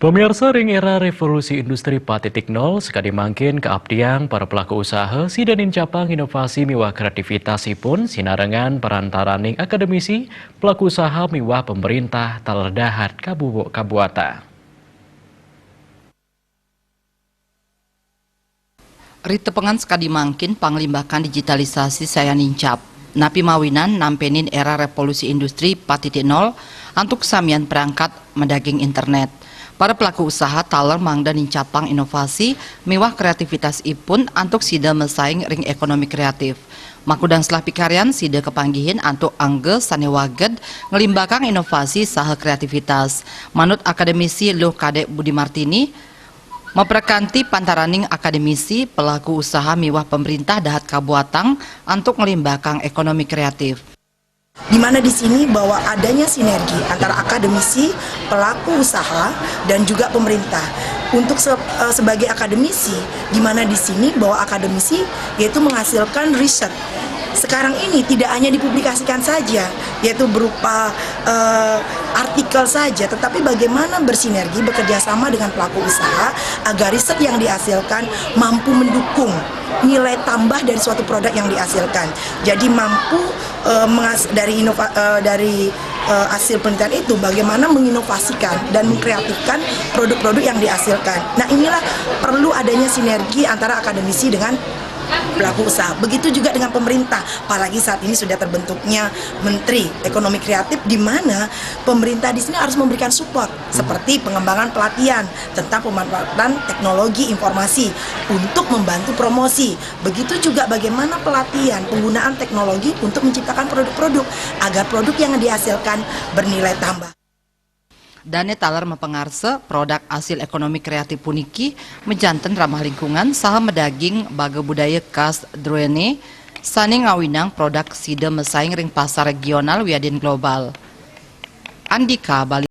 Pemirsa ring era revolusi industri 4.0 sekali mangkin keabdian para pelaku usaha sidanin capang inovasi miwah kreativitasipun sinarengan perantaraning akademisi pelaku usaha miwah pemerintah talerdahat kabuata. Ritepengan sekadi mangkin panglimbakan digitalisasi saya nincap. Napi mawinan nampenin era revolusi industri 4.0 untuk samian perangkat mendaging internet. Para pelaku usaha taler mangda nincapang inovasi miwah kreativitas ipun untuk sida mesaing ring ekonomi kreatif. Makudang setelah pikarian sida kepanggihin untuk angge sanewaged ngelimbakang inovasi saha kreativitas. Manut akademisi Luh Kadek Budi Martini, memperkanti pantaraning akademisi pelaku usaha miwah pemerintah dahat kabuatang untuk ngelimbakang ekonomi kreatif. Di mana di sini bahwa adanya sinergi antara akademisi, pelaku usaha, dan juga pemerintah. Untuk sebagai akademisi, di mana di sini bahwa akademisi yaitu menghasilkan riset. Sekarang ini tidak hanya dipublikasikan saja, yaitu berupa artikel saja, tetapi bagaimana bersinergi, bekerja sama dengan pelaku usaha agar riset yang dihasilkan mampu mendukung nilai tambah dari suatu produk yang dihasilkan. Jadi mampu dari hasil penelitian itu bagaimana menginovasikan dan mengkreatifkan produk-produk yang dihasilkan. Nah, inilah perlu adanya sinergi antara akademisi dengan pelaku usaha. Begitu juga dengan pemerintah, apalagi saat ini sudah terbentuknya Menteri Ekonomi Kreatif, di mana pemerintah di sini harus memberikan support seperti pengembangan pelatihan tentang pemanfaatan teknologi informasi untuk membantu promosi. Begitu juga bagaimana pelatihan penggunaan teknologi untuk menciptakan produk-produk agar produk yang dihasilkan bernilai tambah. Dane talar mempengarse produk hasil ekonomi kreatif puniki menjanten ramah lingkungan saha medaging baga budaya khas Druene sani ngawinang produk sida mesaing ring pasar regional wiadin global. Andika Bali.